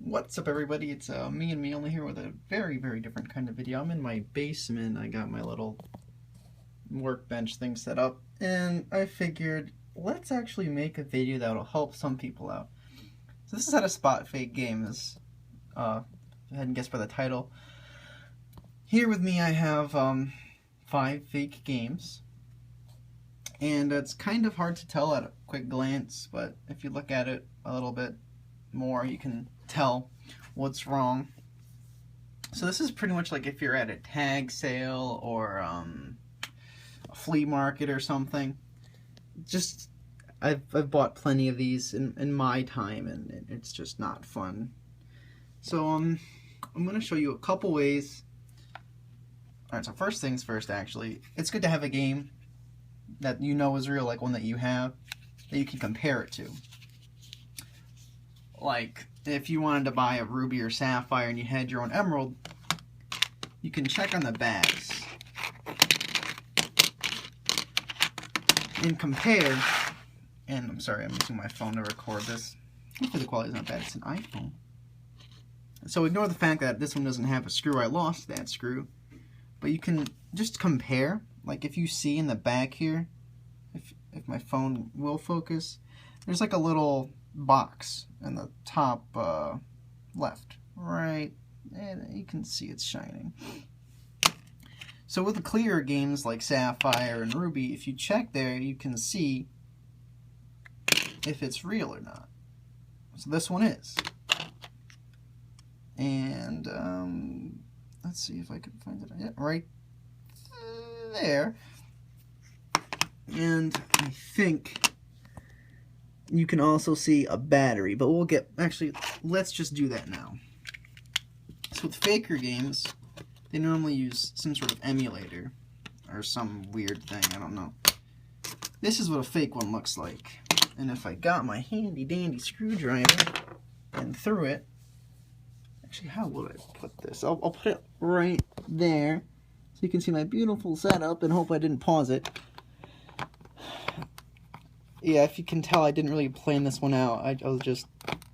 What's up, everybody? It's me and me only here with a very different kind of video. I'm in my basement. I got my little workbench thing set up, and I figured let's actually make a video that'll help some people out. So this is how to spot fake games. Go ahead and guess by the title. Here with me I have 5 fake games, and it's kind of hard to tell at a quick glance, but if you look at it a little bit more you can tell what's wrong. So this is pretty much like if you're at a tag sale or a flea market or something. Just I've bought plenty of these in my time, and it's just not fun. So I'm going to show you a couple ways. Alright, so first things first, actually, it's good to have a game that you know is real, like one that you have, that you can compare it to. Like, if you wanted to buy a ruby or sapphire and you had your own emerald, you can check on the bags and compare. And I'm sorry, I'm using my phone to record this. Hopefully the quality's not bad, it's an iPhone. So ignore the fact that this one doesn't have a screw. I lost that screw. But you can just compare. Like if you see in the back here, if my phone will focus, there's like a little box in the top left, right, and you can see it's shining. So with the clearer games like Sapphire and Ruby, if you check there, you can see if it's real or not. So this one is. And let's see if I can find it. Yeah, right there. And I think you can also see a battery, but we'll get, actually, let's just do that now. So with faker games, they normally use some sort of emulator or some weird thing, I don't know. This is what a fake one looks like. And if I got my handy dandy screwdriver and threw it, actually, how would I put this? I'll put it right there so you can see my beautiful setup, and hope I didn't pause it. Yeah, if you can tell, I didn't really plan this one out. I was just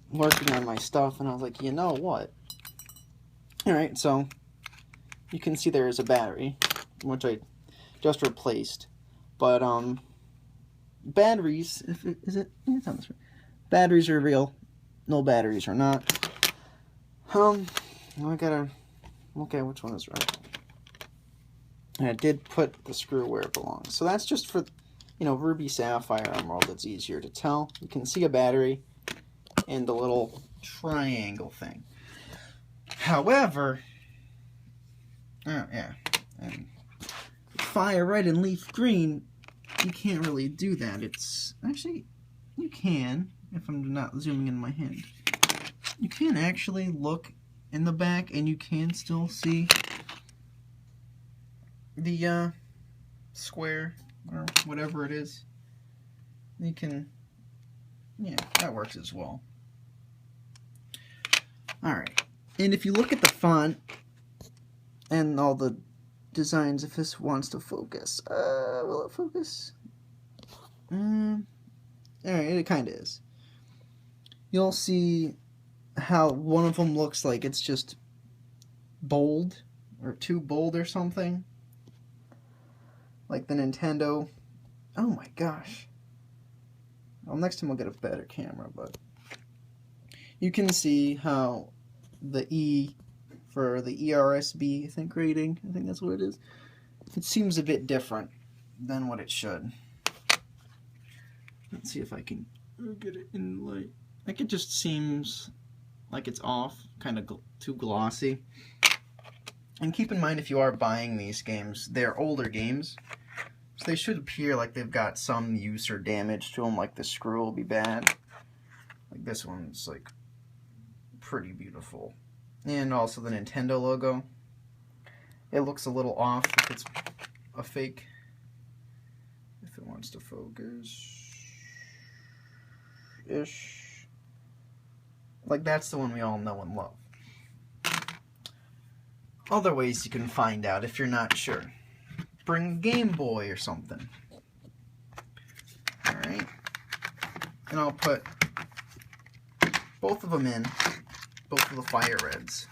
working on my stuff, and I was like, you know what? Alright, so you can see there is a battery, which I just replaced. But, batteries, is it? Yeah, it's on this one. Batteries are real. No batteries are not. I gotta look at which one is right. And I did put the screw where it belongs. So that's just for, you know, Ruby, Sapphire, Emerald. It's easier to tell. You can see a battery and the little triangle thing. However, and Fire Red and Leaf Green, you can't really do that. It's actually, you can, if I'm not zooming in my hand. You can actually look in the back and you can still see the square or whatever it is. You can, yeah, that works as well. Alright, and if you look at the font and all the designs, if this wants to focus, will it focus? Alright, it kind of is. You'll see how one of them looks like it's just bold or too bold or something, like the Nintendo. Oh my gosh, well, next time I'll get a better camera. But you can see how the E for the ERSB, I think, rating, I think that's what it is, it seems a bit different than what it should. Let's see if I can get it in light. Like, it just seems like it's off, kind of too glossy. And keep in mind, if you are buying these games, they're older games, so they should appear like they've got some use or damage to them, like the screw will be bad. Like this one's like pretty beautiful. And also the Nintendo logo, it looks a little off if it's a fake. If it wants to focus ish. Like, that's the one we all know and love. Other ways you can find out if you're not sure. Bring a Game Boy or something. Alright. And I'll put both of them in both of the fire reds.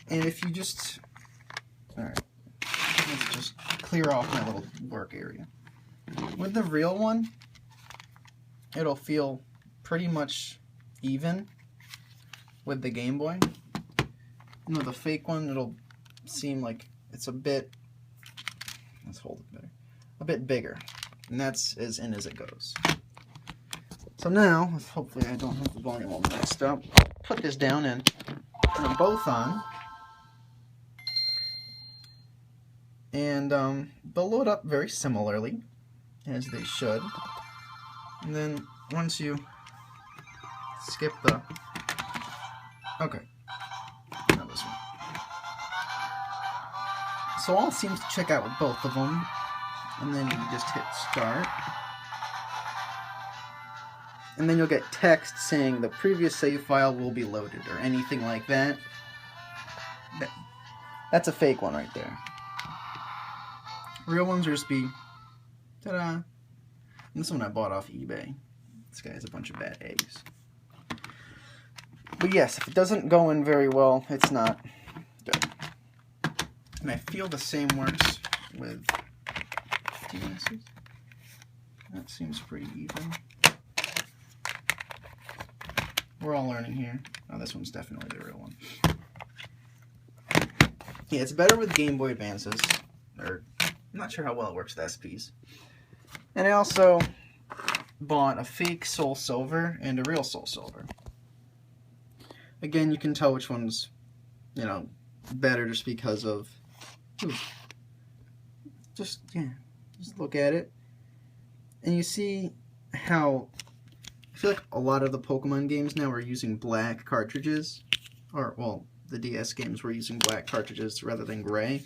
And if you just, alright, let's just clear off my little work area. With the real one, it'll feel pretty much even with the Game Boy. And with the fake one, it'll seem like it's a bit, let's hold it better, a bit bigger. And that's as in as it goes. So now, hopefully I don't have the volume all mixed up, I'll put this down and put them both on. And they'll load up very similarly, as they should. And then once you skip the... Okay. Not this one. So all seems to check out with both of them. And then you just hit start. And then you'll get text saying the previous save file will be loaded, or anything like that. That's a fake one right there. Real ones are just be, ta-da. And this one I bought off eBay. This guy has a bunch of bad eggs. But yes, if it doesn't go in very well, it's not good. And I feel the same works with DSs. That seems pretty even. We're all learning here. Oh, this one's definitely the real one. Yeah, it's better with Game Boy Advances, or I'm not sure how well it works with SPs. And I also bought a fake Soul Silver and a real Soul Silver. Again, you can tell which one's, you know, better just because of... Ooh, just look at it. And you see how... I feel like a lot of the Pokemon games now are using black cartridges. Or, well, the DS games were using black cartridges rather than gray.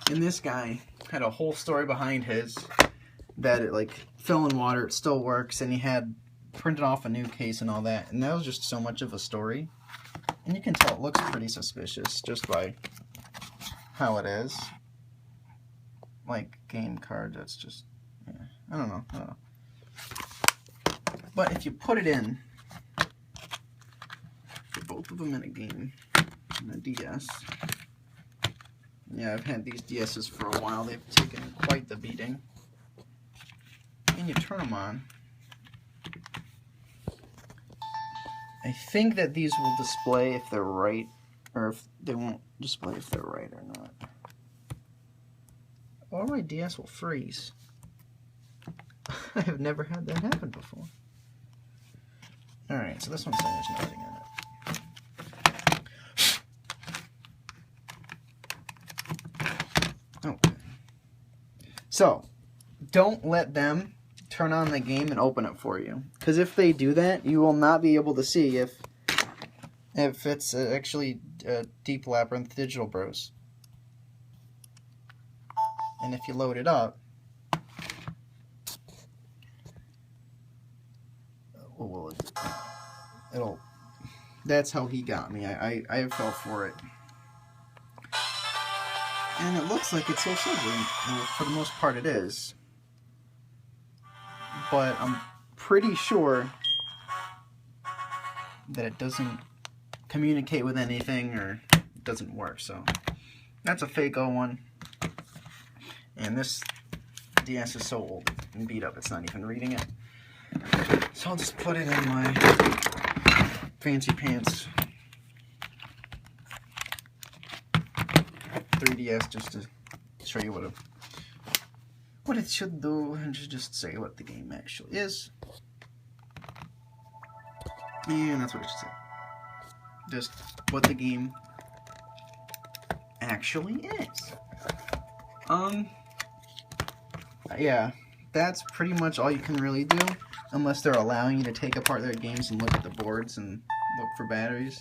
And this guy had a whole story behind his, that it like fell in water, it still works, and he had printed off a new case and all that, and that was just so much of a story. And you can tell it looks pretty suspicious just by how it is. Like game card, that's just, yeah, I don't know. But if you put it in, put both of them in a game, in a DS. Yeah, I've had these DSs for a while. They've taken quite the beating. And you turn them on. I think that these will display if they're right, or if they won't display if they're right or not. Or my DS will freeze. I have never had that happen before. Alright, so this one's saying there's nothing in it. Okay. So, don't let them turn on the game and open it for you. Because if they do that, you will not be able to see if it's actually Deep Labyrinth Digital Bros. And if you load it up, what will it do? It'll... That's how he got me. I fell for it. And it looks like it's so silver. For the most part it is. But I'm pretty sure that it doesn't communicate with anything, or it doesn't work. So that's a fake one. And this DS is so old and beat up, it's not even reading it. So I'll just put it in my fancy pants 3DS just to show you what it should do, and just say what the game actually is. And that's what it should say. Just what the game actually is. Yeah, that's pretty much all you can really do, unless they're allowing you to take apart their games and look at the boards and look for batteries.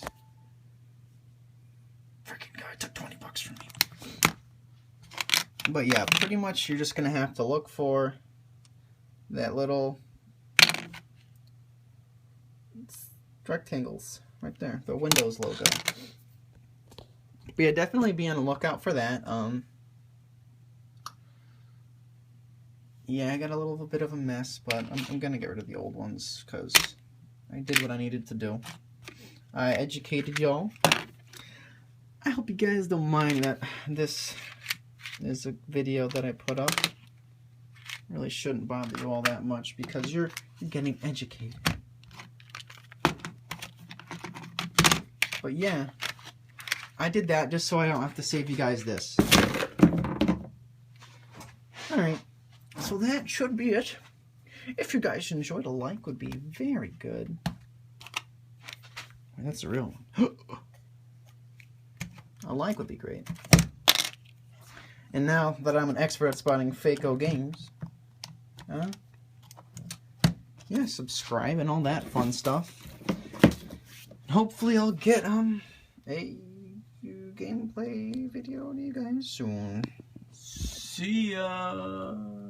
Freaking guy took 20 bucks from me. But yeah, pretty much you're just gonna have to look for that little rectangles right there, the Windows logo. But yeah, definitely be on the lookout for that. yeah, I got a little bit of a mess, but I'm gonna get rid of the old ones because I did what I needed to do. I educated y'all. I hope you guys don't mind that this is a video that I put up. Really shouldn't bother you all that much because you're getting educated. But yeah, I did that just so I don't have to save you guys this. Alright, so that should be it. If you guys enjoyed, a like would be very good. That's a real one. A like would be great. And now that I'm an expert at spotting Fako games, yeah, subscribe and all that fun stuff. Hopefully I'll get a gameplay video to you guys soon. See ya!